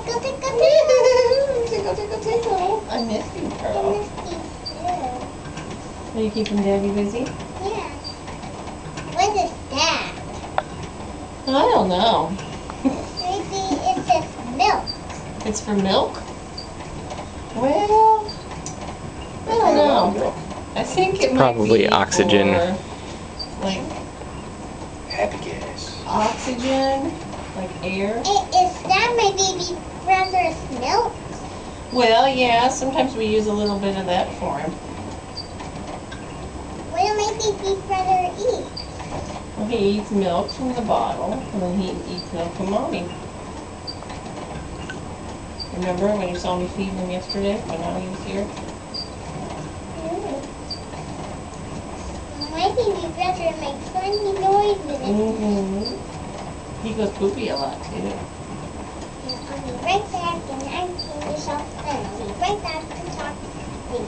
Tickle, tickle, tickle. Tickle, tickle, tickle. I miss you, I Pearl. miss you too. Are you keeping Daddy busy? Yeah. What is that? I don't know. Maybe it's just milk. It's for milk? Well, I don't know. I think it might Probably be oxygen. for, like, Happy gas. oxygen, like air. Is that my baby brother's milk? Well, yeah, sometimes we use a little bit of that for him. What do my baby brother eat? Well, he eats milk from the bottle, and then he eats milk from Mommy. Remember when you saw me feeding him yesterday when I was here? My baby brother makes funny noises. Mm-hmm. He goes poopy a lot, too. I'll be right back and I'm going to shop. I'll be right back to talk to you.